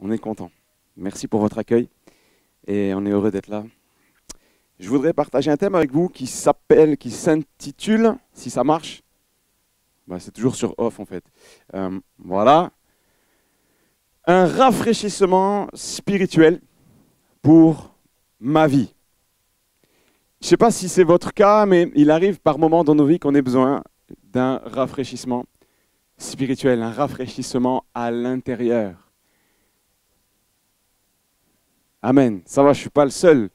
On est content. Merci pour votre accueil et on est heureux d'être là. Je voudrais partager un thème avec vous qui s'intitule, si ça marche, c'est toujours sur off en fait. Voilà, un rafraîchissement spirituel pour ma vie. Je ne sais pas si c'est votre cas, mais il arrive par moments dans nos vies qu'on ait besoin d'un rafraîchissement spirituel, un rafraîchissement à l'intérieur. Amen. Ça va, je ne suis pas le seul.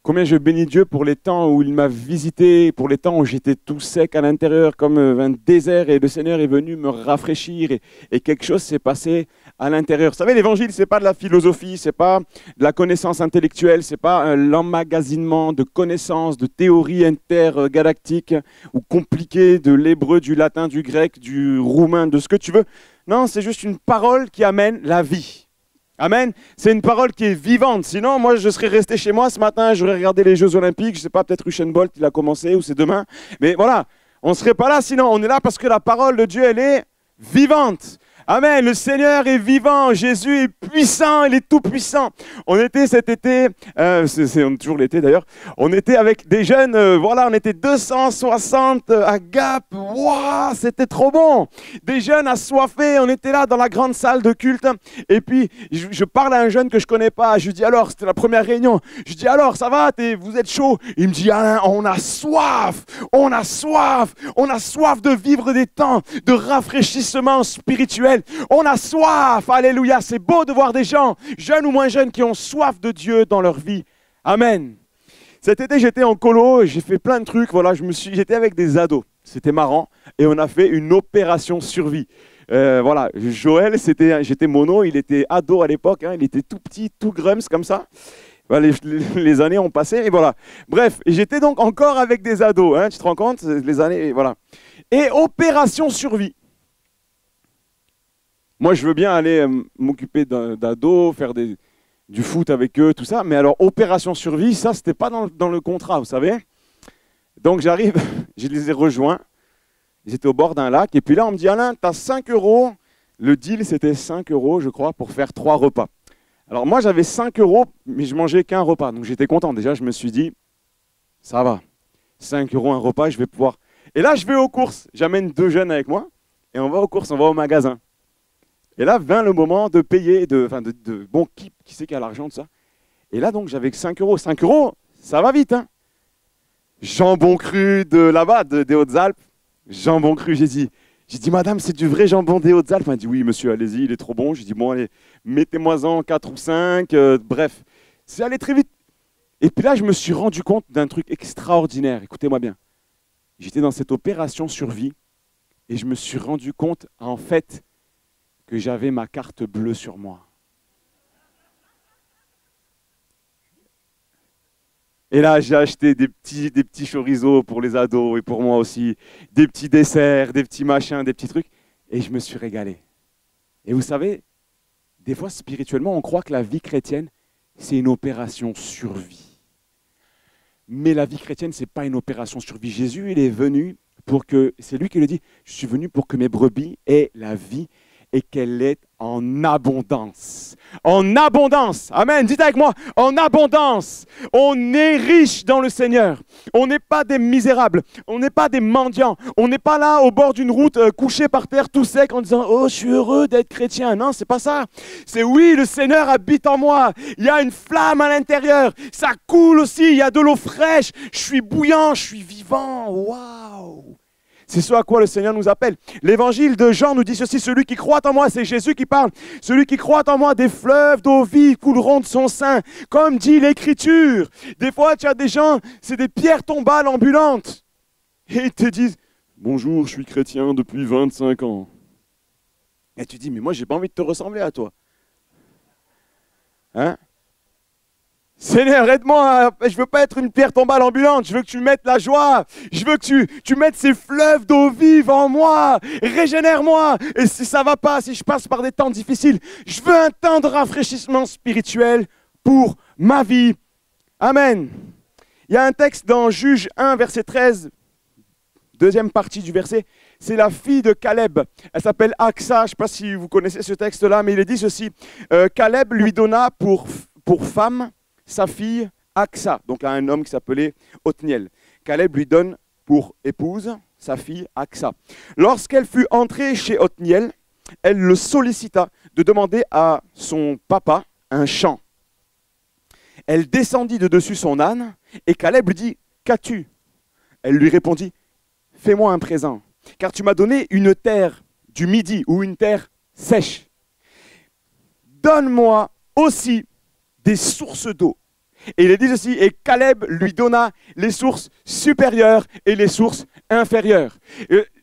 Combien je bénis Dieu pour les temps où il m'a visité, pour les temps où j'étais tout sec à l'intérieur comme un désert et le Seigneur est venu me rafraîchir et quelque chose s'est passé à l'intérieur. Vous savez, l'évangile, ce n'est pas de la philosophie, ce n'est pas de la connaissance intellectuelle, ce n'est pas l'emmagasinement de connaissances, de théories intergalactiques ou compliquées de l'hébreu, du latin, du grec, du roumain, de ce que tu veux. Non, c'est juste une parole qui amène la vie. Amen. C'est une parole qui est vivante. Sinon, moi, je serais resté chez moi ce matin, j'aurais regardé les Jeux Olympiques. Je ne sais pas, peut-être Usain Bolt, il a commencé ou c'est demain. Mais voilà, on ne serait pas là sinon. On est là parce que la parole de Dieu, elle est vivante. Amen. Le Seigneur est vivant. Jésus est puissant. Il est tout puissant. On était cet été, c'est toujours l'été d'ailleurs, on était avec des jeunes, on était 260 à Gap. Waouh, c'était trop bon. Des jeunes assoiffés. On était là dans la grande salle de culte. Et puis, je parle à un jeune que je ne connais pas. Je lui dis alors, c'était la première réunion. Je lui dis alors, ça va, vous êtes chaud? Il me dit, Alain, on a soif. On a soif. On a soif de vivre des temps de rafraîchissement spirituel. On a soif, alléluia, c'est beau de voir des gens, jeunes ou moins jeunes, qui ont soif de Dieu dans leur vie. Amen. Cet été, j'étais en colo, j'ai fait plein de trucs, j'étais avec des ados, c'était marrant, et on a fait une opération survie. Joël, j'étais mono, il était ado à l'époque, il était tout petit, tout grums comme ça. Les années ont passé, et voilà. Bref, j'étais donc encore avec des ados, tu te rends compte, les années, voilà. Et opération survie. Moi, je veux bien aller m'occuper d'ados, faire du foot avec eux, tout ça. Mais alors, opération survie, ça, c'était pas dans le contrat, vous savez. Donc, j'arrive, je les ai rejoints. Ils étaient au bord d'un lac. Et puis là, on me dit, Alain, tu as 5 €. Le deal, c'était 5 €, je crois, pour faire 3 repas. Alors, moi, j'avais 5 €, mais je mangeais qu'un repas. Donc, j'étais content. Déjà, je me suis dit, ça va. 5 € un repas, je vais pouvoir. Et là, je vais aux courses. J'amène 2 jeunes avec moi. Et on va aux courses, on va au magasin. Et là, vint le moment de payer, qui c'est qui a l'argent de ça? Et là, donc, j'avais que 5 €. 5 €, ça va vite, hein? Jambon cru de là-bas, des Hautes-Alpes. Jambon cru, j'ai dit, madame, c'est du vrai jambon des Hautes-Alpes? Elle m'a dit, oui, monsieur, allez-y, il est trop bon. J'ai dit, bon, allez, mettez-moi-en 4 ou 5. Bref, c'est allé très vite. Et puis là, je me suis rendu compte d'un truc extraordinaire. Écoutez-moi bien. J'étais dans cette opération survie et je me suis rendu compte, en fait, que j'avais ma carte bleue sur moi. Et là, j'ai acheté des petits chorizo pour les ados et pour moi aussi, des petits desserts, des petits machins, des petits trucs, et je me suis régalé. Et vous savez, des fois, spirituellement, on croit que la vie chrétienne, c'est une opération survie. Mais la vie chrétienne, ce n'est pas une opération survie. Jésus, il est venu pour que, c'est lui qui le dit, je suis venu pour que mes brebis aient la vie et qu'elle est en abondance. En abondance. Amen. Dites avec moi, en abondance. On est riche dans le Seigneur. On n'est pas des misérables. On n'est pas des mendiants. On n'est pas là au bord d'une route couché par terre tout sec en disant « Oh, je suis heureux d'être chrétien ». Non, c'est pas ça. C'est oui, le Seigneur habite en moi. Il y a une flamme à l'intérieur. Ça coule aussi. Il y a de l'eau fraîche. Je suis bouillant. Je suis vivant. Waouh. C'est ce à quoi le Seigneur nous appelle. L'évangile de Jean nous dit ceci, celui qui croit en moi, c'est Jésus qui parle, celui qui croit en moi, des fleuves d'eau vive couleront de son sein, comme dit l'Écriture. Des fois, tu as des gens, c'est des pierres tombales ambulantes. Et ils te disent, bonjour, je suis chrétien depuis 25 ans. Et tu dis, mais moi, j'ai pas envie de te ressembler à toi. Hein? Seigneur, aide-moi, je ne veux pas être une pierre tombale ambulante, je veux que tu mettes la joie, je veux que tu mettes ces fleuves d'eau vive en moi, régénère-moi. Et si ça ne va pas, si je passe par des temps difficiles, je veux un temps de rafraîchissement spirituel pour ma vie. Amen. Il y a un texte dans Juge 1, verset 13, deuxième partie du verset, c'est la fille de Caleb. Elle s'appelle Aksa. Je ne sais pas si vous connaissez ce texte-là, mais il est dit ceci. Caleb lui donna pour femme sa fille Aksa, donc à un homme qui s'appelait Othniel. Caleb lui donne pour épouse sa fille Aksa. Lorsqu'elle fut entrée chez Othniel, elle le sollicita de demander à son papa un champ. Elle descendit de dessus son âne et Caleb lui dit « Qu'as-tu » Elle lui répondit « Fais-moi un présent, car tu m'as donné une terre du Midi ou une terre sèche. Donne-moi aussi des sources d'eau. » Et il est dit ceci, et Caleb lui donna les sources supérieures et les sources inférieures.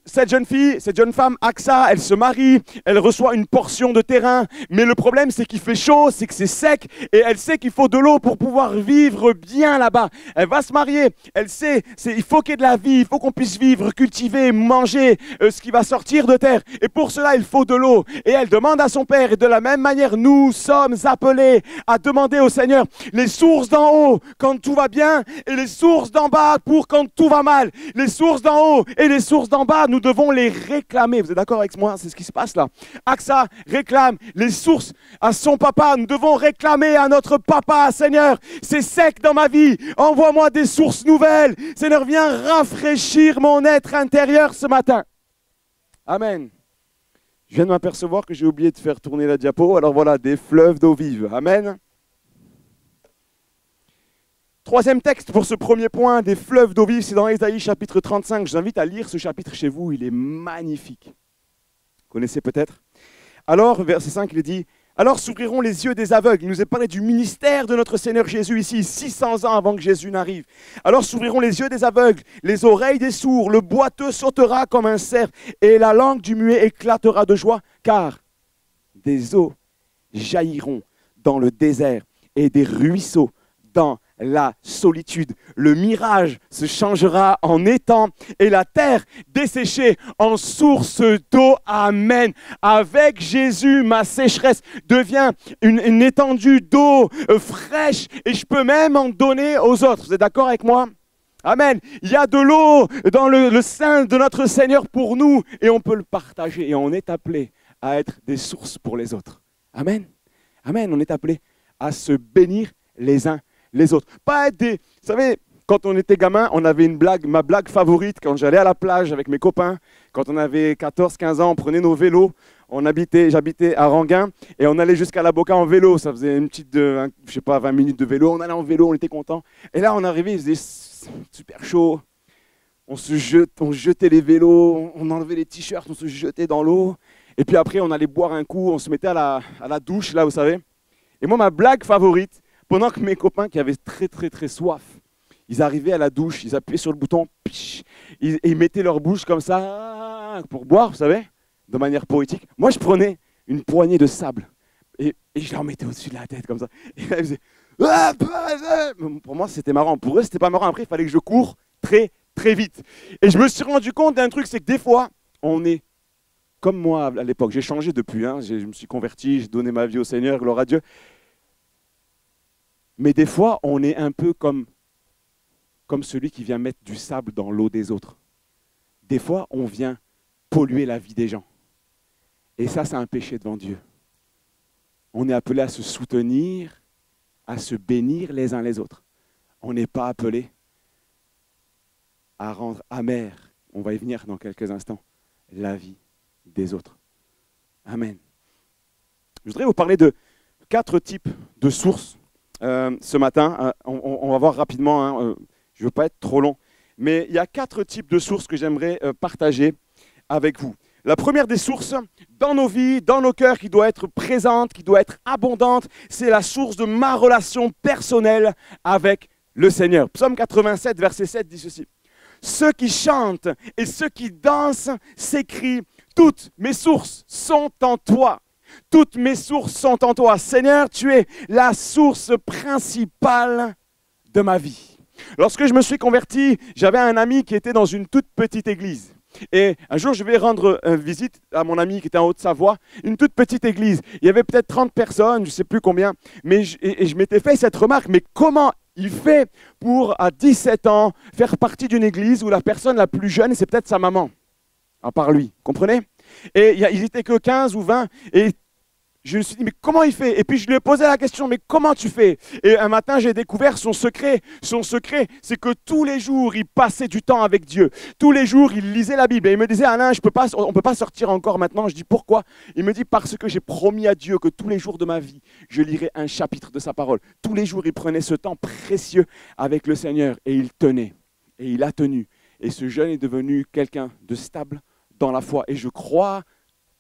Cette jeune fille, cette jeune femme, Aksa, elle se marie, elle reçoit une portion de terrain, mais le problème c'est qu'il fait chaud, c'est que c'est sec, et elle sait qu'il faut de l'eau pour pouvoir vivre bien là-bas. Elle va se marier, elle sait, il faut qu'il y ait de la vie, il faut qu'on puisse vivre, cultiver, manger ce qui va sortir de terre, et pour cela il faut de l'eau. Et elle demande à son père, et de la même manière nous sommes appelés à demander au Seigneur les sources d'en haut quand tout va bien, et les sources d'en bas pour quand tout va mal. Les sources d'en haut et les sources d'en bas, nous devons les réclamer. Vous êtes d'accord avec moi? C'est ce qui se passe là. Aksa réclame les sources à son papa. Nous devons réclamer à notre papa. Seigneur, c'est sec dans ma vie. Envoie-moi des sources nouvelles. Seigneur, viens rafraîchir mon être intérieur ce matin. Amen. Je viens de m'apercevoir que j'ai oublié de faire tourner la diapo. Alors voilà, des fleuves d'eau vive. Amen. Troisième texte pour ce premier point, des fleuves d'eau vive, c'est dans Ésaïe chapitre 35. Je vous invite à lire ce chapitre chez vous, il est magnifique. Vous connaissez peut-être? Alors, verset 5, il est dit, « Alors s'ouvriront les yeux des aveugles. » Il nous est parlé du ministère de notre Seigneur Jésus ici, 600 ans avant que Jésus n'arrive. « Alors s'ouvriront les yeux des aveugles, les oreilles des sourds, le boiteux sautera comme un cerf, et la langue du muet éclatera de joie, car des eaux jailliront dans le désert et des ruisseaux dans la solitude. Le mirage se changera en étang et la terre desséchée en source d'eau. Amen. Avec Jésus, ma sécheresse devient une étendue d'eau fraîche et je peux même en donner aux autres. Vous êtes d'accord avec moi? Amen. Il y a de l'eau dans le sein de notre Seigneur pour nous et on peut le partager et on est appelé à être des sources pour les autres. Amen. Amen. On est appelé à se bénir les uns les autres. Pas être des... Vous savez, quand on était gamin, on avait une blague, ma blague favorite, quand j'allais à la plage avec mes copains, quand on avait 14-15 ans, on prenait nos vélos, j'habitais à Ranguin, et on allait jusqu'à la Boca en vélo, ça faisait une petite, je sais pas, 20 minutes de vélo, on allait en vélo, on était contents. Et là, on arrivait, il faisait super chaud, on jetait les vélos, on enlevait les t-shirts, on se jetait dans l'eau, et puis après, on allait boire un coup, on se mettait à la douche, là, vous savez. Et moi, ma blague favorite, pendant que mes copains qui avaient très soif, ils arrivaient à la douche, ils appuyaient sur le bouton, et ils mettaient leur bouche comme ça pour boire, vous savez, de manière poétique. Moi, je prenais une poignée de sable et je leur mettais au-dessus de la tête comme ça. Et là, ils faisaient... Pour moi, c'était marrant. Pour eux, c'était pas marrant. Après, il fallait que je cours très vite. Et je me suis rendu compte d'un truc, c'est que des fois, on est comme moi à l'époque. J'ai changé depuis, hein. Je me suis converti, j'ai donné ma vie au Seigneur, gloire à Dieu. Mais des fois, on est un peu comme celui qui vient mettre du sable dans l'eau des autres. Des fois, on vient polluer la vie des gens. Et ça, c'est un péché devant Dieu. On est appelé à se soutenir, à se bénir les uns les autres. On n'est pas appelé à rendre amère, on va y venir dans quelques instants, la vie des autres. Amen. Je voudrais vous parler de 4 types de sources. Ce matin, on va voir rapidement, hein, je ne veux pas être trop long, mais il y a 4 types de sources que j'aimerais partager avec vous. La première des sources, dans nos vies, dans nos cœurs, qui doit être présente, qui doit être abondante, c'est la source de ma relation personnelle avec le Seigneur. Psaume 87, verset 7 dit ceci. « Ceux qui chantent et ceux qui dansent s'écrient, toutes mes sources sont en toi. » Toutes mes sources sont en toi. Seigneur, tu es la source principale de ma vie. Lorsque je me suis converti, j'avais un ami qui était dans une toute petite église. Et un jour, je vais rendre visite à mon ami qui était en Haute-Savoie, une toute petite église. Il y avait peut-être 30 personnes, je ne sais plus combien, mais je m'étais fait cette remarque, mais comment il fait pour, à 17 ans, faire partie d'une église où la personne la plus jeune, c'est peut-être sa maman? à part lui. Comprenez? Et ils n'étaient que 15 ou 20. Et je me suis dit, mais comment il fait? Et puis je lui ai posé la question, mais comment tu fais? Et un matin, j'ai découvert son secret. Son secret, c'est que tous les jours, il passait du temps avec Dieu. Tous les jours, il lisait la Bible. Et il me disait, Alain, on ne peut pas sortir encore maintenant. Je dis, pourquoi? Il me dit, parce que j'ai promis à Dieu que tous les jours de ma vie, je lirai un chapitre de sa parole. Tous les jours, il prenait ce temps précieux avec le Seigneur. Et il tenait. Et il a tenu. Et ce jeune est devenu quelqu'un de stable dans la foi. Et je crois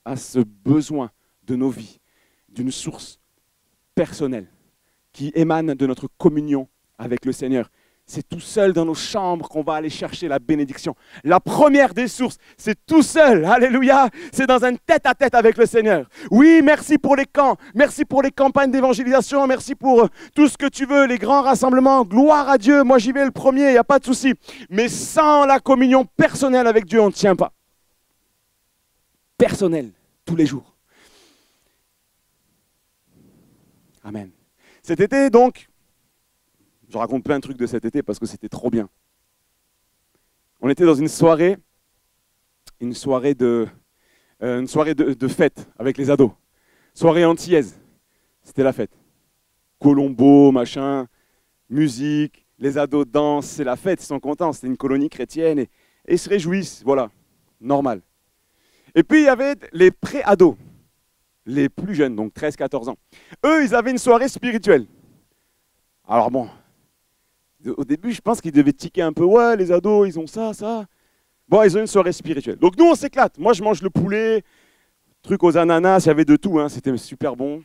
à ce besoin de nos vies, d'une source personnelle qui émane de notre communion avec le Seigneur. C'est tout seul dans nos chambres qu'on va aller chercher la bénédiction. La première des sources, c'est tout seul, alléluia, c'est dans un tête-à-tête avec le Seigneur. Oui, merci pour les camps, merci pour les campagnes d'évangélisation, merci pour tout ce que tu veux, les grands rassemblements, gloire à Dieu, moi j'y vais le premier, il n'y a pas de souci. Mais sans la communion personnelle avec Dieu, on ne tient pas. Personnel, tous les jours. Amen. Cet été, donc, je raconte plein de trucs de cet été parce que c'était trop bien. On était dans une soirée de fête avec les ados. Soirée antillaise. C'était la fête. Colombo, machin, musique, les ados dansent, c'est la fête, ils sont contents. C'était une colonie chrétienne et ils se réjouissent, voilà, normal. Et puis il y avait les pré-ados. Les plus jeunes, donc 13-14 ans. Eux, ils avaient une soirée spirituelle. Alors bon, au début, je pense qu'ils devaient tiquer un peu. Ouais, les ados, ils ont ça, ça. Bon, ils ont une soirée spirituelle. Donc nous, on s'éclate. Moi, je mange le poulet, truc aux ananas, il y avait de tout, hein, c'était super bon.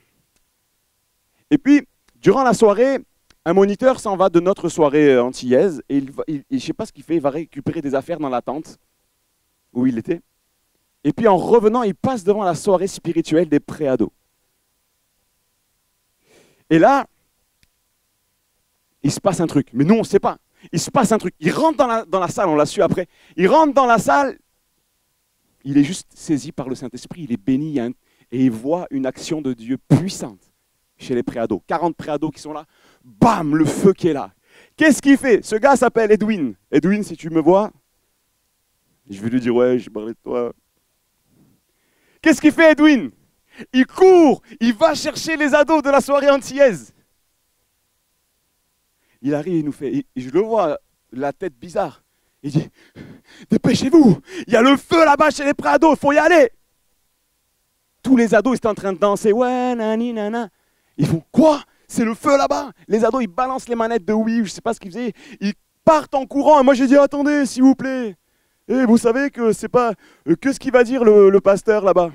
Et puis, durant la soirée, un moniteur s'en va de notre soirée antillaise et je ne sais pas ce qu'il fait, il va récupérer des affaires dans la tente où il était. Et puis en revenant, il passe devant la soirée spirituelle des pré-ados. Et là, il se passe un truc. Mais nous, on ne sait pas. Il se passe un truc. Il rentre dans la salle, on l'a su après. Il rentre dans la salle, il est juste saisi par le Saint-Esprit, il est béni et il voit une action de Dieu puissante chez les pré-ados. 40 pré-ados qui sont là. Bam, le feu qui est là. Qu'est-ce qu'il fait? Ce gars s'appelle Edwin. Edwin, si tu me vois, je vais lui dire, ouais, je parlais de toi. Qu'est-ce qu'il fait, Edwin? Il court, il va chercher les ados de la soirée antillaise. Il arrive, il nous fait, et je le vois, la tête bizarre. Il dit, dépêchez-vous, il y a le feu là-bas chez les pré-ados, il faut y aller. Tous les ados, ils étaient en train de danser, ouais, nani, nana. Ils font, quoi? C'est le feu là-bas? Les ados, ils balancent les manettes de Wii, je ne sais pas ce qu'ils faisaient. Ils partent en courant, et moi j'ai dit, attendez, s'il vous plaît. Et vous savez que c'est pas... Qu'est-ce qu'il va dire le pasteur là-bas?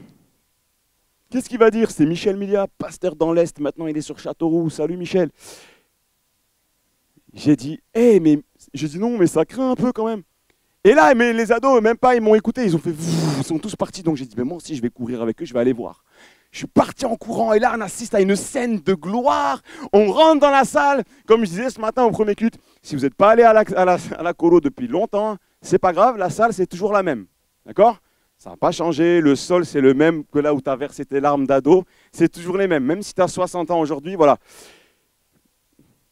Qu'est-ce qu'il va dire? C'est Michel Milia, pasteur dans l'Est, maintenant il est sur Châteauroux. Salut Michel. J'ai dit, mais... J'ai dit non, mais ça craint un peu quand même. Et là, mais les ados, même pas, ils m'ont écouté, ils ont fait... Ils sont tous partis, donc j'ai dit, mais moi aussi je vais courir avec eux, je vais aller voir. Je suis parti en courant et là, on assiste à une scène de gloire. On rentre dans la salle. Comme je disais ce matin au premier culte, si vous n'êtes pas allé à la colo depuis longtemps, c'est pas grave, la salle, c'est toujours la même. D'accord? Ça n'a pas changé, le sol, c'est le même que là où tu as versé tes larmes d'ado. C'est toujours les mêmes, même si tu as 60 ans aujourd'hui, voilà.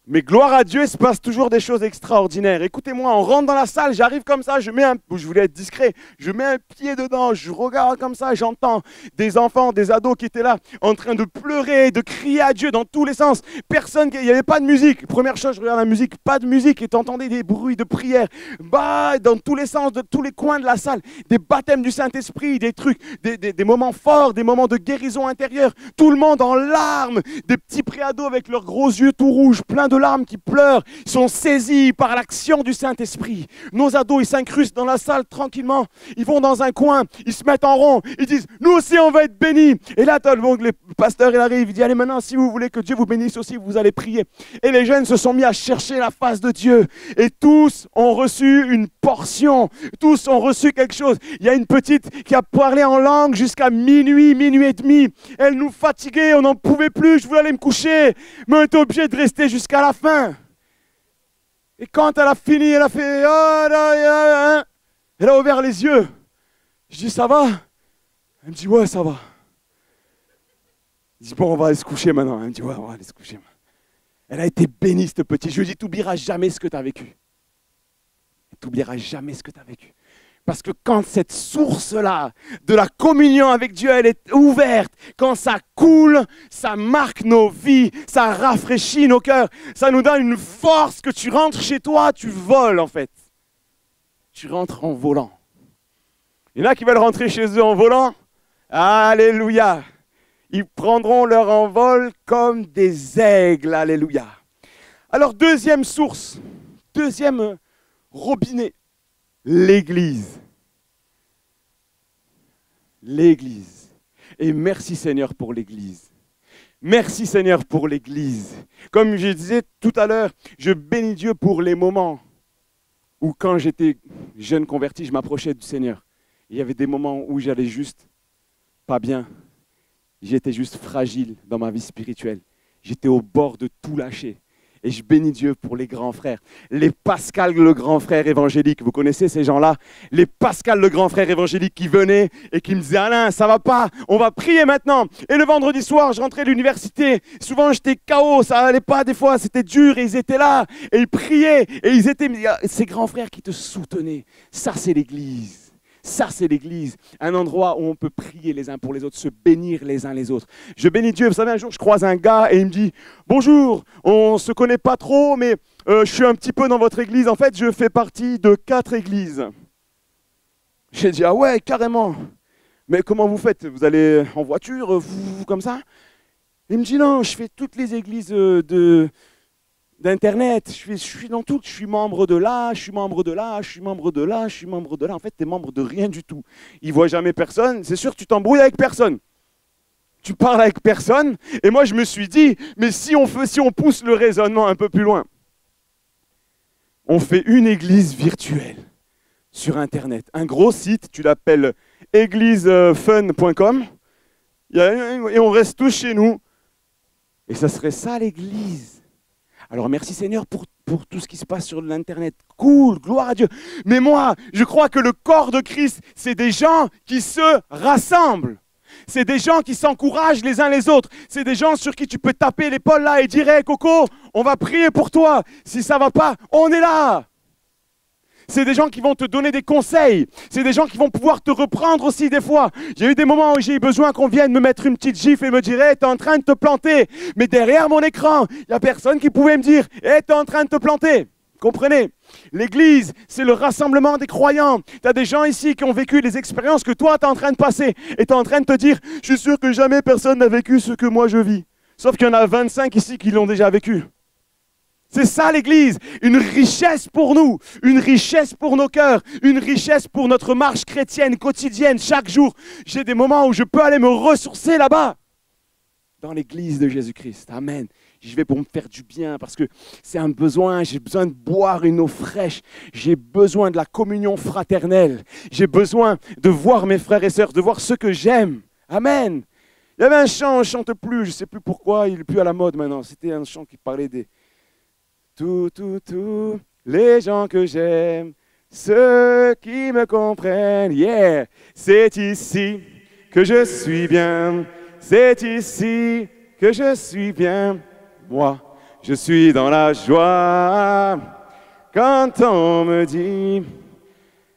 Mais gloire à Dieu, il se passe toujours des choses extraordinaires. Écoutez-moi, on rentre dans la salle, j'arrive comme ça, je voulais être discret, je mets un pied dedans, je regarde comme ça, j'entends des enfants, des ados qui étaient là, en train de pleurer, de crier à Dieu dans tous les sens. Il n'y avait pas de musique. Première chose, je regarde la musique, pas de musique, et tu entendais des bruits de prière. Bah, dans tous les sens, de tous les coins de la salle, des baptêmes du Saint-Esprit, des trucs, des moments forts, des moments de guérison intérieure. Tout le monde en larmes, des petits pré-ados avec leurs gros yeux tout rouges, pleins de larmes qui pleurent, ils sont saisis par l'action du Saint-Esprit. Nos ados, ils s'incrustent dans la salle tranquillement, ils vont dans un coin, ils se mettent en rond, ils disent, nous aussi on va être bénis. Et là, le pasteur, il arrive, il dit, allez maintenant, si vous voulez que Dieu vous bénisse aussi, vous allez prier. Et les jeunes se sont mis à chercher la face de Dieu. Et tous ont reçu une portion, tous ont reçu quelque chose. Il y a une petite qui a parlé en langue jusqu'à minuit, minuit et demi. Elle nous fatiguait, on n'en pouvait plus, je voulais aller me coucher, mais on était obligé de rester jusqu'à la fin. Et quand elle a fini, elle a fait... Elle a ouvert les yeux. Je dis, ça va? Elle me dit, ouais, ça va. Je dis, bon, on va aller se coucher maintenant. Elle me dit, ouais, on va aller se coucher. Elle a été bénie, cette petite. Je lui dis, tu n'oublieras jamais ce que tu as vécu. Tu n'oublieras jamais ce que tu as vécu. Parce que quand cette source-là de la communion avec Dieu, elle est ouverte, quand ça coule, ça marque nos vies, ça rafraîchit nos cœurs, ça nous donne une force que tu rentres chez toi, tu voles en fait. Tu rentres en volant. Il y en a qui veulent rentrer chez eux en volant. Alléluia. Ils prendront leur envol comme des aigles. Alléluia. Alors, deuxième source, deuxième robinet, l'Église. L'Église. Et merci Seigneur pour l'Église. Merci Seigneur pour l'Église. Comme je disais tout à l'heure, je bénis Dieu pour les moments où quand j'étais jeune converti, je m'approchais du Seigneur. Il y avait des moments où j'allais juste pas bien. J'étais juste fragile dans ma vie spirituelle. J'étais au bord de tout lâcher. Et je bénis Dieu pour les grands frères. Les Pascal, le grand frère évangélique. Vous connaissez ces gens-là? Les Pascal, le grand frère évangélique qui venaient et qui me disaient « Alain, ça va pas, on va prier maintenant. » Et le vendredi soir, je rentrais de l'université. Souvent, j'étais KO, ça allait pas des fois, c'était dur. Et ils étaient là et ils priaient. Et ils étaient ces grands frères qui te soutenaient. Ça, c'est l'Église. Ça, c'est l'Église, un endroit où on peut prier les uns pour les autres, se bénir les uns les autres. Je bénis Dieu. Vous savez, un jour, je croise un gars et il me dit « Bonjour, on ne se connaît pas trop, mais je suis un petit peu dans votre église. En fait, je fais partie de 4 églises. » J'ai dit « Ah ouais, carrément. Mais comment vous faites? Vous allez en voiture, comme ça ?» Il me dit « Non, je fais toutes les églises d'Internet, je suis dans tout, je suis membre de là, je suis membre de là, je suis membre de là, je suis membre de là. » En fait, tu es membre de rien du tout. Il ne voit jamais personne, c'est sûr que tu t'embrouilles avec personne. Tu parles avec personne. Et moi, je me suis dit, mais si on pousse le raisonnement un peu plus loin, on fait une église virtuelle sur Internet. Un gros site, tu l'appelles églisefun.com, et on reste tous chez nous. Et ça serait ça l'église. Alors merci Seigneur pour tout ce qui se passe sur l'Internet. Cool, gloire à Dieu. Mais moi, je crois que le corps de Christ, c'est des gens qui se rassemblent. C'est des gens qui s'encouragent les uns les autres. C'est des gens sur qui tu peux taper l'épaule là et dire hey, « Coco, on va prier pour toi. Si ça ne va pas, on est là. » C'est des gens qui vont te donner des conseils. C'est des gens qui vont pouvoir te reprendre aussi des fois. J'ai eu des moments où j'ai eu besoin qu'on vienne me mettre une petite gifle et me dire hey, « t'es en train de te planter. » Mais derrière mon écran, il n'y a personne qui pouvait me dire hey, « t'es en train de te planter. » Comprenez? L'église, c'est le rassemblement des croyants. Tu as des gens ici qui ont vécu les expériences que toi, tu es en train de passer. Et tu es en train de te dire « Je suis sûr que jamais personne n'a vécu ce que moi je vis. » Sauf qu'il y en a 25 ici qui l'ont déjà vécu. C'est ça l'Église, une richesse pour nous, une richesse pour nos cœurs, une richesse pour notre marche chrétienne quotidienne, chaque jour. J'ai des moments où je peux aller me ressourcer là-bas, dans l'Église de Jésus-Christ. Amen. J'y vais pour me faire du bien parce que c'est un besoin, j'ai besoin de boire une eau fraîche, j'ai besoin de la communion fraternelle, j'ai besoin de voir mes frères et sœurs, de voir ceux que j'aime. Amen. Il y avait un chant, on ne chante plus, je ne sais plus pourquoi, il n'est plus à la mode maintenant. C'était un chant qui parlait des... Tous les gens que j'aime, ceux qui me comprennent, yeah, c'est ici que je suis bien, c'est ici que je suis bien. Moi, je suis dans la joie quand on me dit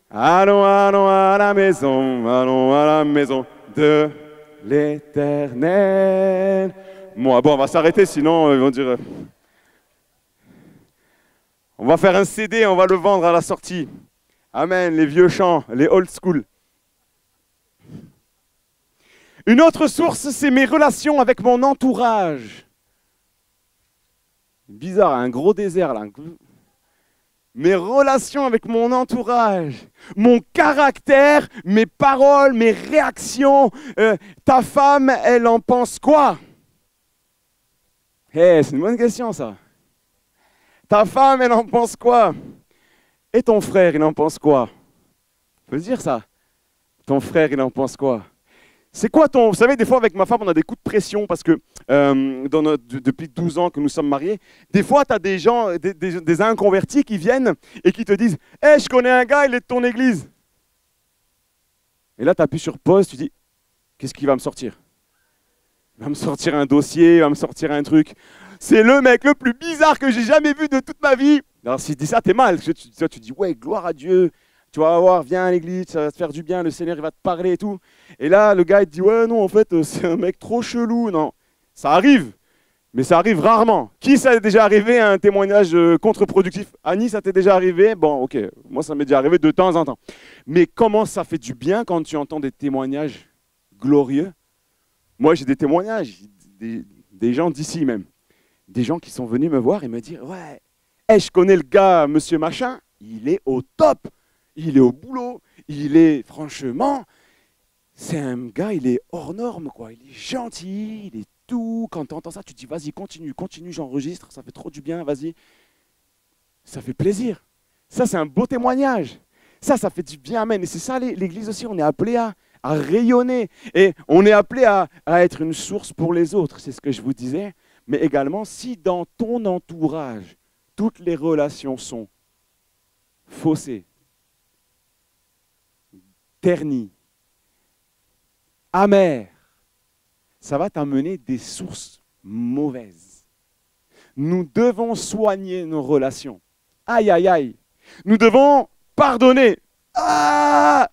allons, allons à la maison de l'Éternel. Moi, bon, on va s'arrêter, sinon ils vont dire... On va faire un CD, on va le vendre à la sortie. Amen, les vieux chants, les old school. Une autre source, c'est mes relations avec mon entourage. Bizarre, un gros désert là. Mes relations avec mon entourage, mon caractère, mes paroles, mes réactions. Ta femme, elle en pense quoi? C'est une bonne question ça. Ta femme, elle en pense quoi? Et ton frère, il en pense quoi? On peut dire ça. Ton frère, il en pense quoi? C'est quoi ton... Vous savez, des fois, avec ma femme, on a des coups de pression parce que depuis 12 ans que nous sommes mariés, des fois, tu as des gens, des inconvertis qui viennent et qui te disent « Hey, je connais un gars, il est de ton église. » Et là, tu appuies sur pause, tu dis « Qu'est-ce qu'il va me sortir? Il va me sortir un dossier, il va me sortir un truc. » C'est le mec le plus bizarre que j'ai jamais vu de toute ma vie. Alors s'il dit ça, t'es mal. Tu dis, ouais, gloire à Dieu. tu vas voir, viens à l'église, ça va te faire du bien, le Seigneur il va te parler et tout. Et là, le gars il te dit, ouais, non, en fait, c'est un mec trop chelou. Non, ça arrive, mais ça arrive rarement. Qui ça est déjà arrivé à un témoignage contre-productif? Annie, ça t'est déjà arrivé? Bon, ok, moi ça m'est déjà arrivé de temps en temps. Mais comment ça fait du bien quand tu entends des témoignages glorieux? Moi, j'ai des témoignages, des gens d'ici même. Des gens qui sont venus me voir et me dire, ouais, hey, je connais le gars, monsieur machin, il est au top, il est au boulot, il est, franchement, c'est un gars, il est hors norme, quoi. Il est gentil, il est tout. Quand tu entends ça, tu te dis, vas-y, continue, continue, j'enregistre, ça fait trop du bien, vas-y. Ça fait plaisir. Ça, c'est un beau témoignage. Ça fait du bien, amen. Et c'est ça, l'église aussi, on est appelé à rayonner. Et on est appelé à être une source pour les autres, c'est ce que je vous disais. Mais également, si dans ton entourage, toutes les relations sont faussées, ternies, amères, ça va t'amener des sources mauvaises. Nous devons soigner nos relations. Aïe, aïe, aïe. Nous devons pardonner. Ah!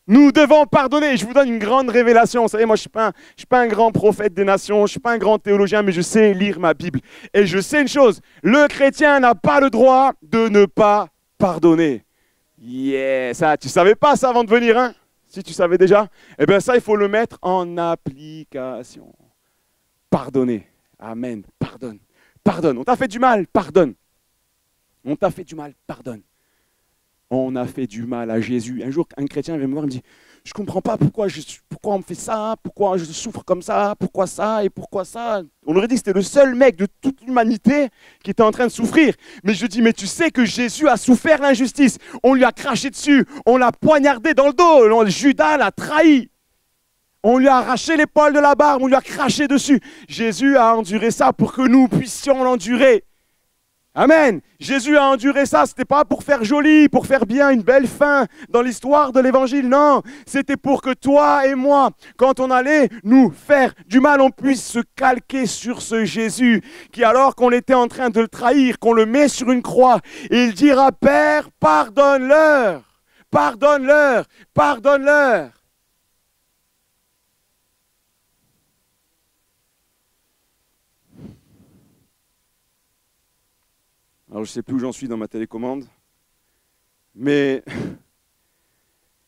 Nous devons pardonner. Je vous donne une grande révélation. Vous savez, moi, je ne suis pas un grand prophète des nations, je ne suis pas un grand théologien, mais je sais lire ma Bible. Et je sais une chose, le chrétien n'a pas le droit de ne pas pardonner. Yeah, ça, tu ne savais pas ça avant de venir, hein? Si tu savais déjà, eh bien ça, il faut le mettre en application. Pardonner. Amen. Pardonne. Pardonne. On t'a fait du mal, pardonne. On t'a fait du mal, pardonne. On a fait du mal à Jésus. Un jour, un chrétien vient me voir et me dit, je ne comprends pas pourquoi on me fait ça, pourquoi je souffre comme ça, pourquoi ça et pourquoi ça. On aurait dit que c'était le seul mec de toute l'humanité qui était en train de souffrir. Mais je dis, mais tu sais que Jésus a souffert l'injustice. On lui a craché dessus, on l'a poignardé dans le dos, Judas l'a trahi. On lui a arraché l'épaule de la barbe, on lui a craché dessus. Jésus a enduré ça pour que nous puissions l'endurer. Amen. Jésus a enduré ça, ce n'était pas pour faire joli, pour faire bien une belle fin dans l'histoire de l'évangile, non. C'était pour que toi et moi, quand on allait nous faire du mal, on puisse se calquer sur ce Jésus qui, alors qu'on était en train de le trahir, qu'on le met sur une croix, et il dira, Père, pardonne-leur, pardonne-leur, pardonne-leur. Alors, je ne sais plus où j'en suis dans ma télécommande, mais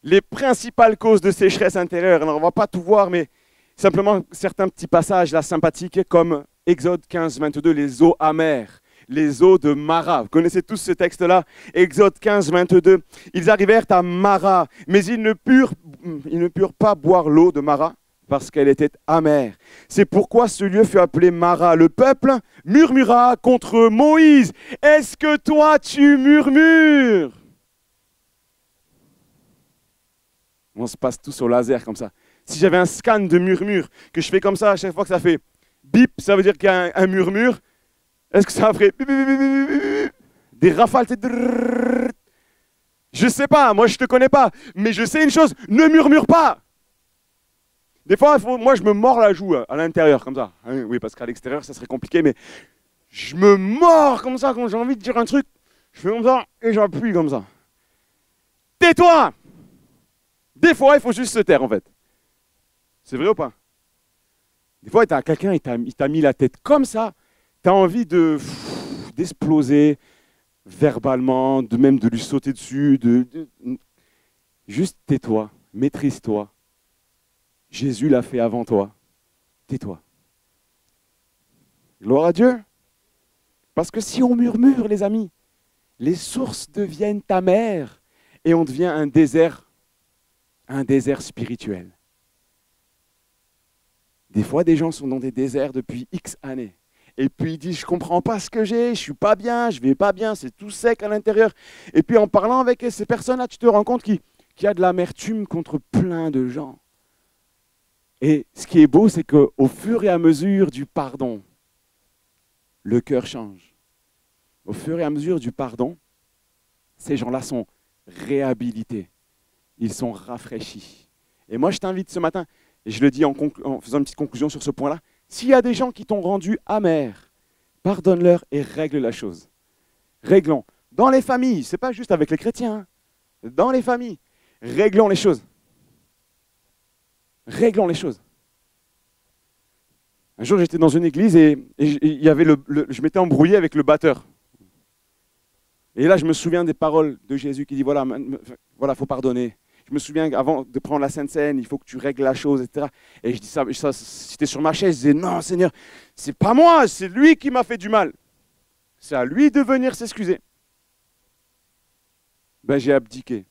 les principales causes de sécheresse intérieure, alors on ne va pas tout voir, mais simplement certains petits passages là sympathiques, comme Exode 15, 22, les eaux amères, les eaux de Mara. Vous connaissez tous ce texte-là, Exode 15, 22. Ils arrivèrent à Mara, mais ils ne purent pas boire l'eau de Mara, parce qu'elle était amère. C'est pourquoi ce lieu fut appelé Mara. Le peuple murmura contre Moïse. Est-ce que toi tu murmures? On se passe tous au laser comme ça. Si j'avais un scan de murmure, que je fais comme ça à chaque fois que ça fait bip, ça veut dire qu'il y a un murmure. Est-ce que ça ferait des rafales? Je sais pas, moi je te connais pas, mais je sais une chose, ne murmure pas. Des fois, moi, je me mords la joue à l'intérieur, comme ça. Oui, parce qu'à l'extérieur, ça serait compliqué, mais je me mords comme ça quand j'ai envie de dire un truc. Je fais comme ça et j'appuie comme ça. Tais-toi! Des fois, il faut juste se taire, en fait. C'est vrai ou pas? Des fois, quelqu'un, il t'a mis la tête comme ça. Tu as envie d'exploser verbalement, même de lui sauter dessus. Juste tais-toi, maîtrise-toi. Jésus l'a fait avant toi. Tais-toi. Gloire à Dieu. Parce que si on murmure, les amis, les sources deviennent amères et on devient un désert spirituel. Des fois, des gens sont dans des déserts depuis X années. Et puis ils disent, je ne comprends pas ce que j'ai, je ne suis pas bien, je ne vais pas bien, c'est tout sec à l'intérieur. Et puis en parlant avec ces personnes-là, tu te rends compte qu'il y a de l'amertume contre plein de gens. Et ce qui est beau, c'est qu'au fur et à mesure du pardon, le cœur change. Au fur et à mesure du pardon, ces gens-là sont réhabilités. Ils sont rafraîchis. Et moi, je t'invite ce matin, et je le dis en faisant une petite conclusion sur ce point-là, s'il y a des gens qui t'ont rendu amer, pardonne-leur et règle la chose. Réglons. Dans les familles, ce n'est pas juste avec les chrétiens. Hein. Dans les familles, réglons les choses. Réglons les choses. Un jour, j'étais dans une église et il y avait je m'étais embrouillé avec le batteur. Et là, je me souviens des paroles de Jésus qui dit, voilà, faut pardonner. Je me souviens qu'avant de prendre la Sainte Seine, il faut que tu règles la chose, etc. Et je dis ça c'était sur ma chaise, je disais, non, Seigneur, c'est pas moi, c'est lui qui m'a fait du mal. C'est à lui de venir s'excuser. Ben, j'ai abdiqué.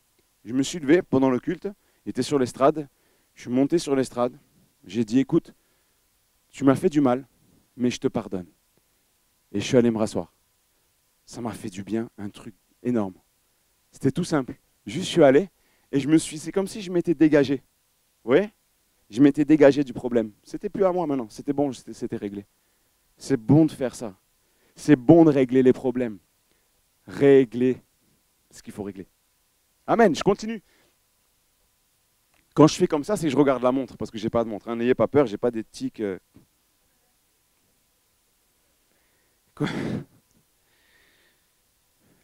Je me suis levé pendant le culte, il était sur l'estrade, je suis monté sur l'estrade, j'ai dit, écoute, tu m'as fait du mal, mais je te pardonne. Et je suis allé me rasseoir. Ça m'a fait du bien, un truc énorme. C'était tout simple. Juste, je suis allé et c'est comme si je m'étais dégagé. Vous voyez ? Je m'étais dégagé du problème. C'était plus à moi maintenant. C'était bon, c'était réglé. C'est bon de faire ça. C'est bon de régler les problèmes. Régler ce qu'il faut régler. Amen, je continue. Quand je fais comme ça, c'est que je regarde la montre, parce que je n'ai pas de montre. Hein. N'ayez pas peur, je n'ai pas des tics.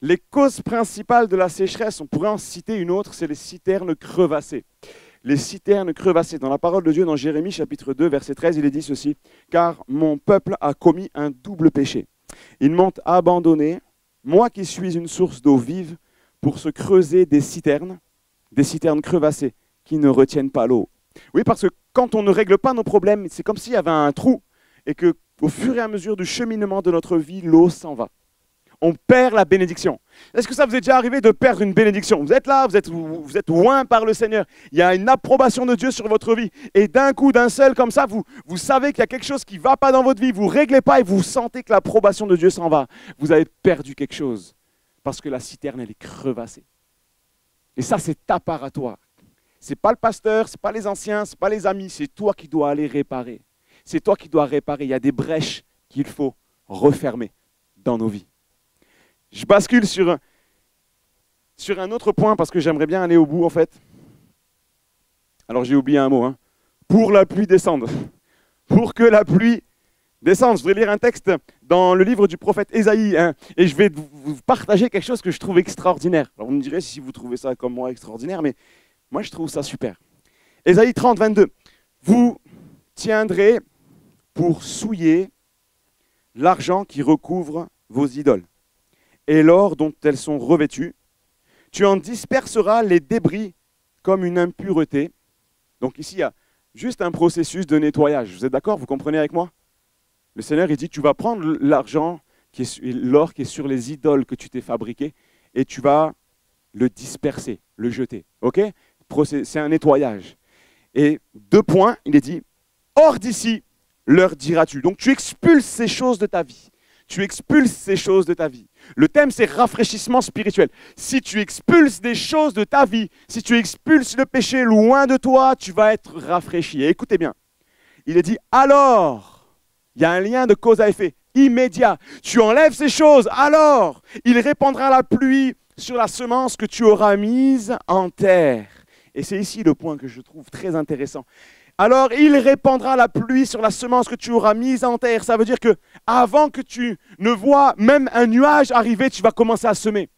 Les causes principales de la sécheresse, on pourrait en citer une autre, c'est les citernes crevassées. Les citernes crevassées. Dans la parole de Dieu, dans Jérémie chapitre 2, verset 13, il est dit ceci, « Car mon peuple a commis un double péché. Ils m'ont abandonné, moi qui suis une source d'eau vive, pour se creuser des citernes crevassées, qui ne retiennent pas l'eau. » Oui, parce que quand on ne règle pas nos problèmes, c'est comme s'il y avait un trou, et qu'au fur et à mesure du cheminement de notre vie, l'eau s'en va. On perd la bénédiction. Est-ce que ça vous est déjà arrivé de perdre une bénédiction? Vous êtes là, vous êtes loin par le Seigneur. Il y a une approbation de Dieu sur votre vie. Et d'un coup, d'un seul, comme ça, vous savez qu'il y a quelque chose qui ne va pas dans votre vie. Vous ne réglez pas et vous sentez que l'approbation de Dieu s'en va. Vous avez perdu quelque chose. Parce que la citerne, elle est crevassée. Et ça, c'est ta part à toi. Ce n'est pas le pasteur, ce n'est pas les anciens, ce n'est pas les amis. C'est toi qui dois aller réparer. C'est toi qui dois réparer. Il y a des brèches qu'il faut refermer dans nos vies. Je bascule sur un autre point parce que j'aimerais bien aller au bout en fait. Alors j'ai oublié un mot. Hein. Pour la pluie descende. Pour que la pluie descende. Je voudrais lire un texte dans le livre du prophète Ésaïe. Hein, et je vais vous partager quelque chose que je trouve extraordinaire. Alors vous me direz si vous trouvez ça comme moi extraordinaire, mais moi je trouve ça super. Ésaïe 30, 22. Vous tiendrez pour souiller l'argent qui recouvre vos idoles et l'or dont elles sont revêtues. Tu en disperseras les débris comme une impureté. Donc ici, il y a juste un processus de nettoyage. Vous êtes d'accord? Vous comprenez avec moi? Le Seigneur, il dit, tu vas prendre l'argent, l'or qui est sur les idoles que tu t'es fabriquées, et tu vas le disperser, le jeter. Ok? C'est un nettoyage. Et 2 points, il est dit, hors d'ici, leur diras-tu. Donc tu expulses ces choses de ta vie. Tu expulses ces choses de ta vie. Le thème, c'est rafraîchissement spirituel. Si tu expulses des choses de ta vie, si tu expulses le péché loin de toi, tu vas être rafraîchi. Et écoutez bien, il est dit, alors, il y a un lien de cause à effet immédiat. Tu enlèves ces choses, alors, il répandra la pluie sur la semence que tu auras mise en terre. Et c'est ici le point que je trouve très intéressant. Alors, il répandra la pluie sur la semence que tu auras mise en terre. Ça veut dire que avant que tu ne vois même un nuage arriver, tu vas commencer à semer.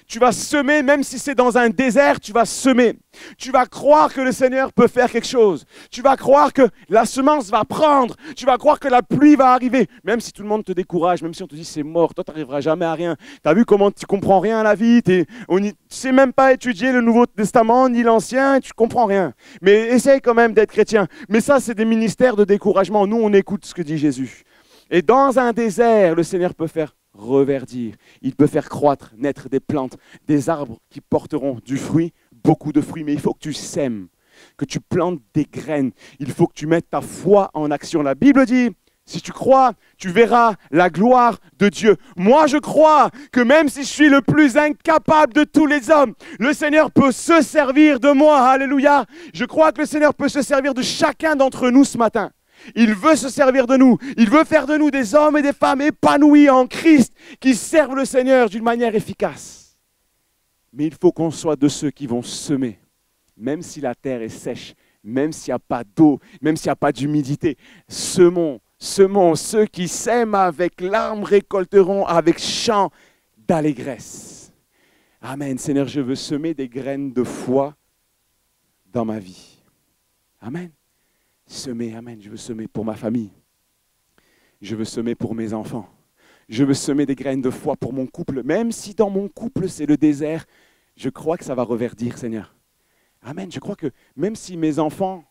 Tu vas semer, même si c'est dans un désert, tu vas semer. Tu vas croire que le Seigneur peut faire quelque chose. Tu vas croire que la semence va prendre. Tu vas croire que la pluie va arriver. Même si tout le monde te décourage, même si on te dit c'est mort, toi tu n'arriveras jamais à rien. Tu as vu comment tu ne comprends rien à la vie. Tu ne sais même pas étudier le Nouveau Testament ni l'Ancien, tu ne comprends rien. Mais essaye quand même d'être chrétien. Mais ça, c'est des ministères de découragement. Nous, on écoute ce que dit Jésus. Et dans un désert, le Seigneur peut faire reverdir. Il peut faire croître, naître des plantes, des arbres qui porteront du fruit, beaucoup de fruits. Mais il faut que tu sèmes, que tu plantes des graines. Il faut que tu mettes ta foi en action. La Bible dit, si tu crois, tu verras la gloire de Dieu. Moi, je crois que même si je suis le plus incapable de tous les hommes, le Seigneur peut se servir de moi. Alléluia. Je crois que le Seigneur peut se servir de chacun d'entre nous ce matin. Il veut se servir de nous. Il veut faire de nous des hommes et des femmes épanouis en Christ qui servent le Seigneur d'une manière efficace. Mais il faut qu'on soit de ceux qui vont semer, même si la terre est sèche, même s'il n'y a pas d'eau, même s'il n'y a pas d'humidité. Semons. Ceux qui sèment avec larmes récolteront avec chant d'allégresse. Amen. Seigneur, je veux semer des graines de foi dans ma vie. Amen. Semer, amen. Je veux semer pour ma famille. Je veux semer pour mes enfants. Je veux semer des graines de foi pour mon couple. Même si dans mon couple, c'est le désert, je crois que ça va reverdir, Seigneur. Amen. Je crois que même si mes enfants,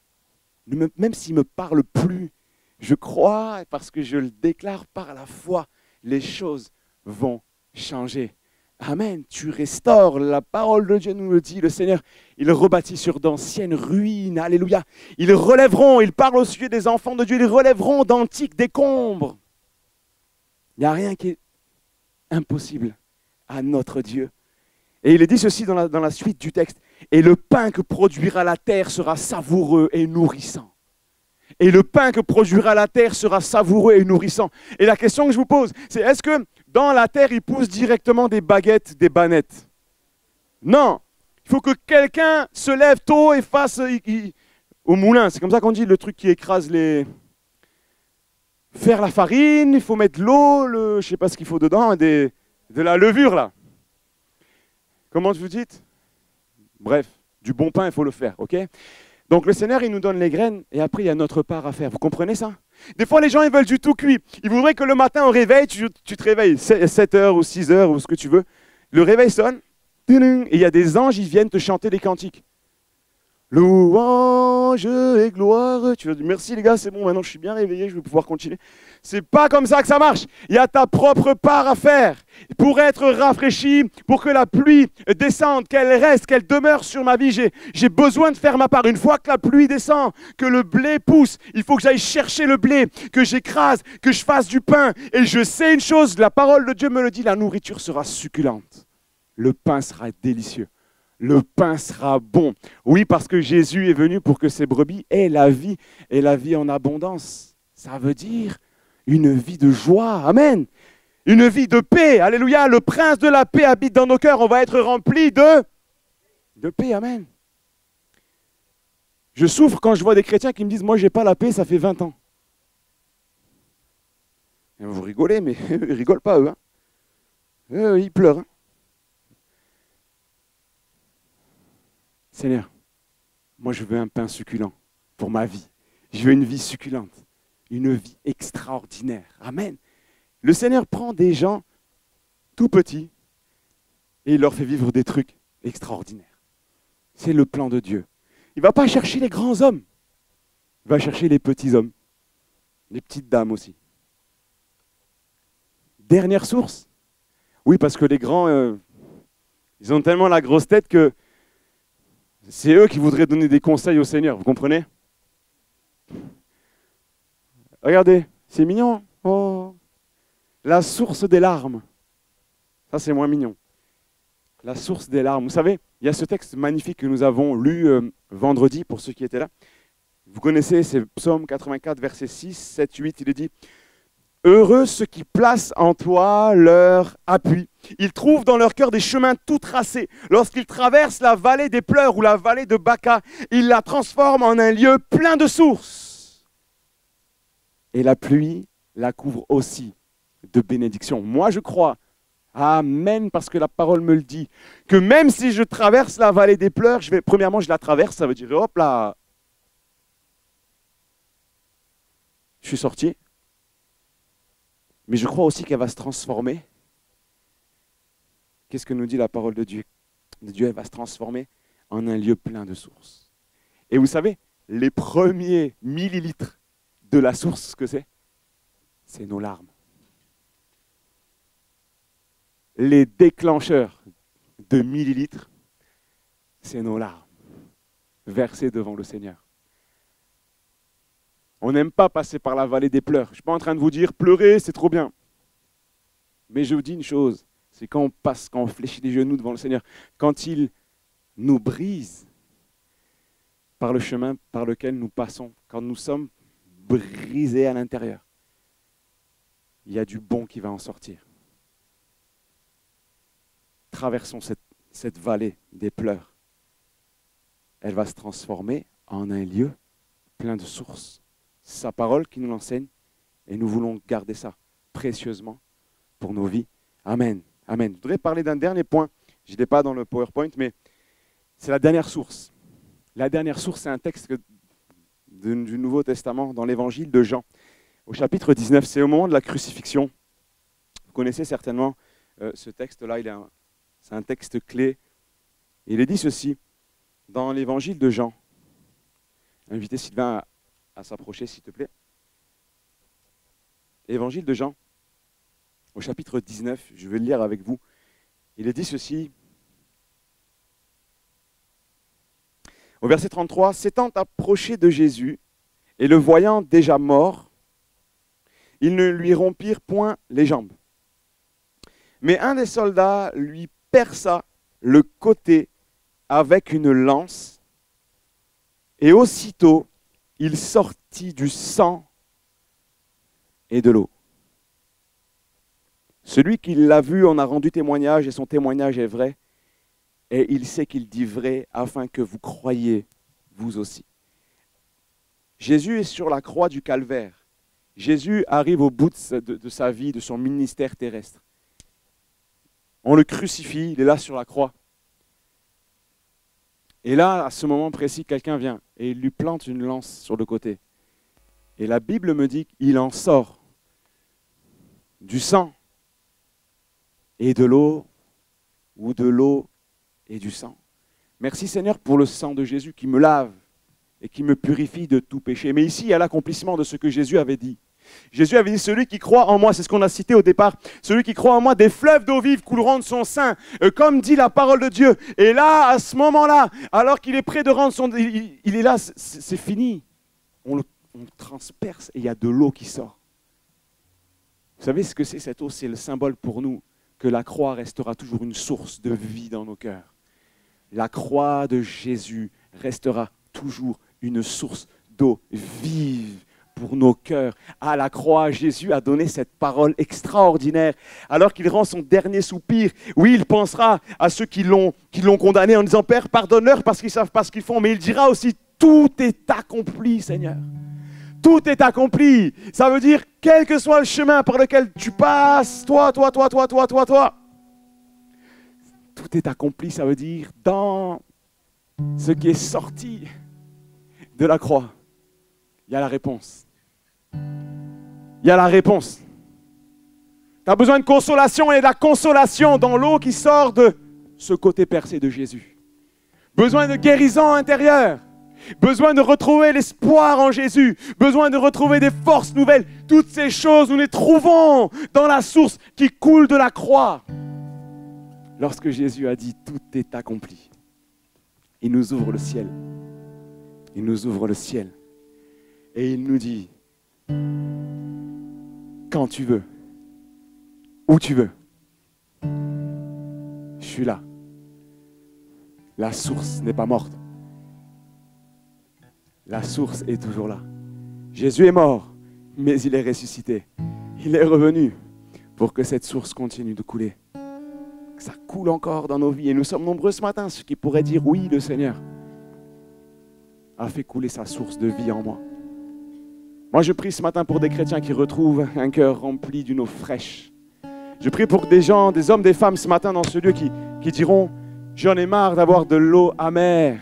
même s'ils ne me parlent plus, je crois, parce que je le déclare par la foi, les choses vont changer. Amen. Tu restaures. La parole de Dieu nous le dit. Le Seigneur, il rebâtit sur d'anciennes ruines. Alléluia. Ils relèveront, il parle au sujet des enfants de Dieu, ils relèveront d'antiques décombres. Il n'y a rien qui est impossible à notre Dieu. Et il est dit ceci dans la suite du texte. Et le pain que produira la terre sera savoureux et nourrissant. Et le pain que produira la terre sera savoureux et nourrissant. Et la question que je vous pose, c'est est-ce que dans la terre, il pousse directement des baguettes, des banettes? Non. Il faut que quelqu'un se lève tôt et fasse au moulin. C'est comme ça qu'on dit, le truc qui écrase les... Faire la farine, il faut mettre de l'eau, je ne sais pas ce qu'il faut dedans, de la levure là. Comment vous dites? Bref, du bon pain, il faut le faire, ok? Donc le Seigneur, il nous donne les graines et après, il y a notre part à faire. Vous comprenez ça? Des fois, les gens, ils veulent du tout cuit. Ils voudraient que le matin, au réveil, tu te réveilles 7h ou 6h ou ce que tu veux. Le réveil sonne et il y a des anges, ils viennent te chanter des cantiques. Louange et gloire. Tu vas dire merci les gars, c'est bon, maintenant je suis bien réveillé, je vais pouvoir continuer. C'est pas comme ça que ça marche. Il y a ta propre part à faire pour être rafraîchi, pour que la pluie descende, qu'elle reste, qu'elle demeure sur ma vie. J'ai besoin de faire ma part. Une fois que la pluie descend, que le blé pousse, il faut que j'aille chercher le blé, que j'écrase, que je fasse du pain. Et je sais une chose, la parole de Dieu me le dit, la nourriture sera succulente. Le pain sera délicieux. Le pain sera bon. Oui, parce que Jésus est venu pour que ses brebis aient la vie et la vie en abondance. Ça veut dire une vie de joie. Amen. Une vie de paix. Alléluia. Le prince de la paix habite dans nos cœurs. On va être remplis de paix. Amen. Je souffre quand je vois des chrétiens qui me disent « Moi, je n'ai pas la paix, ça fait 20 ans. » Et vous rigolez, mais ils ne rigolent pas, eux. Hein. Ils pleurent. Hein. Seigneur, moi je veux un pain succulent pour ma vie. Je veux une vie succulente, une vie extraordinaire. Amen. Le Seigneur prend des gens tout petits et il leur fait vivre des trucs extraordinaires. C'est le plan de Dieu. Il ne va pas chercher les grands hommes. Il va chercher les petits hommes, les petites dames aussi. Dernière source. Oui, parce que les grands, ils ont tellement la grosse tête que c'est eux qui voudraient donner des conseils au Seigneur, vous comprenez? Regardez, c'est mignon. Oh. La source des larmes. Ça, c'est moins mignon. La source des larmes. Vous savez, il y a ce texte magnifique que nous avons lu vendredi, pour ceux qui étaient là. Vous connaissez, c'est Psaume 84, versets 6, 7, 8. Il est dit « Heureux ceux qui placent en toi leur appui. Ils trouvent dans leur cœur des chemins tout tracés. Lorsqu'ils traversent la vallée des pleurs ou la vallée de Baca, ils la transforment en un lieu plein de sources. Et la pluie la couvre aussi de bénédictions. » Moi, je crois, amen, parce que la parole me le dit, que même si je traverse la vallée des pleurs, premièrement, je la traverse, ça veut dire, hop là, je suis sorti. Mais je crois aussi qu'elle va se transformer. Qu'est-ce que nous dit la parole de Dieu? Elle va se transformer en un lieu plein de sources. Et vous savez, les premiers millilitres de la source, ce que c'est nos larmes. Les déclencheurs de millilitres, c'est nos larmes versées devant le Seigneur. On n'aime pas passer par la vallée des pleurs. Je ne suis pas en train de vous dire pleurer, c'est trop bien. Mais je vous dis une chose, c'est quand on fléchit les genoux devant le Seigneur, quand il nous brise par le chemin par lequel nous passons, quand nous sommes brisés à l'intérieur, il y a du bon qui va en sortir. Traversons cette vallée des pleurs. Elle va se transformer en un lieu plein de sources. C'est sa parole qui nous l'enseigne et nous voulons garder ça précieusement pour nos vies. Amen. Amen. Je voudrais parler d'un dernier point. Je ne l'ai pas dans le PowerPoint, mais c'est la dernière source. La dernière source, c'est un texte du Nouveau Testament dans l'évangile de Jean. Au chapitre 19, c'est au moment de la crucifixion. Vous connaissez certainement ce texte-là, c'est un texte clé. Il est dit ceci, dans l'évangile de Jean. Invitez Sylvain à s'approcher, s'il te plaît. Évangile de Jean, au chapitre 19, je vais le lire avec vous. Il est dit ceci, au verset 33, « S'étant approché de Jésus, et le voyant déjà mort, ils ne lui rompirent point les jambes. Mais un des soldats lui perça le côté avec une lance, et aussitôt il sortit du sang et de l'eau. Celui qui l'a vu en a rendu témoignage, et son témoignage est vrai, et il sait qu'il dit vrai, afin que vous croyiez, vous aussi. » Jésus est sur la croix du calvaire. Jésus arrive au bout de sa vie, de son ministère terrestre. On le crucifie, il est là sur la croix. Et là, à ce moment précis, quelqu'un vient et il lui plante une lance sur le côté. Et la Bible me dit qu'il en sort du sang et de l'eau, ou de l'eau et du sang. Merci Seigneur pour le sang de Jésus qui me lave et qui me purifie de tout péché. Mais ici, il y a l'accomplissement de ce que Jésus avait dit. Jésus avait dit, celui qui croit en moi, c'est ce qu'on a cité au départ, celui qui croit en moi, des fleuves d'eau vive couleront de son sein, comme dit la parole de Dieu. Et là, à ce moment-là, alors qu'il est prêt de rendre son... Il est là, c'est fini. On le transperce et il y a de l'eau qui sort. Vous savez ce que c'est cette eau? C'est le symbole pour nous que la croix restera toujours une source de vie dans nos cœurs. La croix de Jésus restera toujours une source d'eau vive pour nos cœurs. À la croix, Jésus a donné cette parole extraordinaire. Alors qu'il rend son dernier soupir, oui, il pensera à ceux qui l'ont condamné en disant « Père, pardonne-leur parce qu'ils ne savent pas ce qu'ils font ». Mais il dira aussi « Tout est accompli, Seigneur ». Tout est accompli. Ça veut dire, quel que soit le chemin par lequel tu passes, toi. Tout est accompli, ça veut dire, dans ce qui est sorti de la croix, il y a la réponse. Il y a la réponse. Tu as besoin de consolation et de la consolation dans l'eau qui sort de ce côté percé de Jésus. Besoin de guérison intérieure. Besoin de retrouver l'espoir en Jésus. Besoin de retrouver des forces nouvelles. Toutes ces choses, nous les trouvons dans la source qui coule de la croix. Lorsque Jésus a dit « Tout est accompli », il nous ouvre le ciel. Il nous ouvre le ciel. Et il nous dit « Quand tu veux, où tu veux, je suis là. La source n'est pas morte. La source est toujours là. Jésus est mort, mais il est ressuscité. Il est revenu pour que cette source continue de couler. Que ça coule encore dans nos vies. Et nous sommes nombreux ce matin, ceux qui pourraient dire oui, le Seigneur a fait couler sa source de vie en moi. Moi, je prie ce matin pour des chrétiens qui retrouvent un cœur rempli d'une eau fraîche. Je prie pour des gens, des hommes, des femmes ce matin dans ce lieu qui diront « J'en ai marre d'avoir de l'eau amère.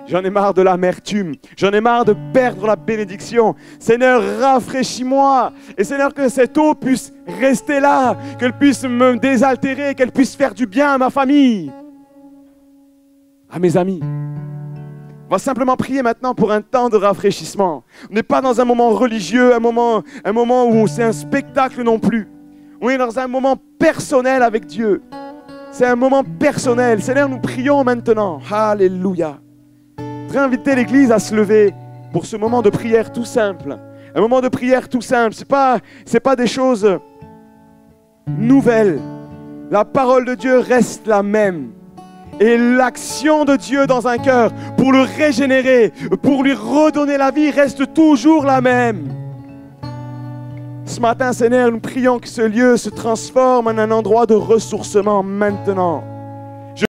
J'en ai marre de l'amertume. J'en ai marre de perdre la bénédiction. Seigneur, rafraîchis-moi. Et Seigneur, que cette eau puisse rester là, qu'elle puisse me désaltérer, qu'elle puisse faire du bien à ma famille, à mes amis. » On va simplement prier maintenant pour un temps de rafraîchissement. On n'est pas dans un moment religieux, un moment où c'est un spectacle non plus. On est dans un moment personnel avec Dieu. C'est un moment personnel. Seigneur, nous prions maintenant. Alléluia. Je voudrais inviter l'Église à se lever pour ce moment de prière tout simple. Un moment de prière tout simple. C'est pas des choses nouvelles. La parole de Dieu reste la même. Et l'action de Dieu dans un cœur pour le régénérer, pour lui redonner la vie, reste toujours la même. Ce matin, Seigneur, nous prions que ce lieu se transforme en un endroit de ressourcement maintenant.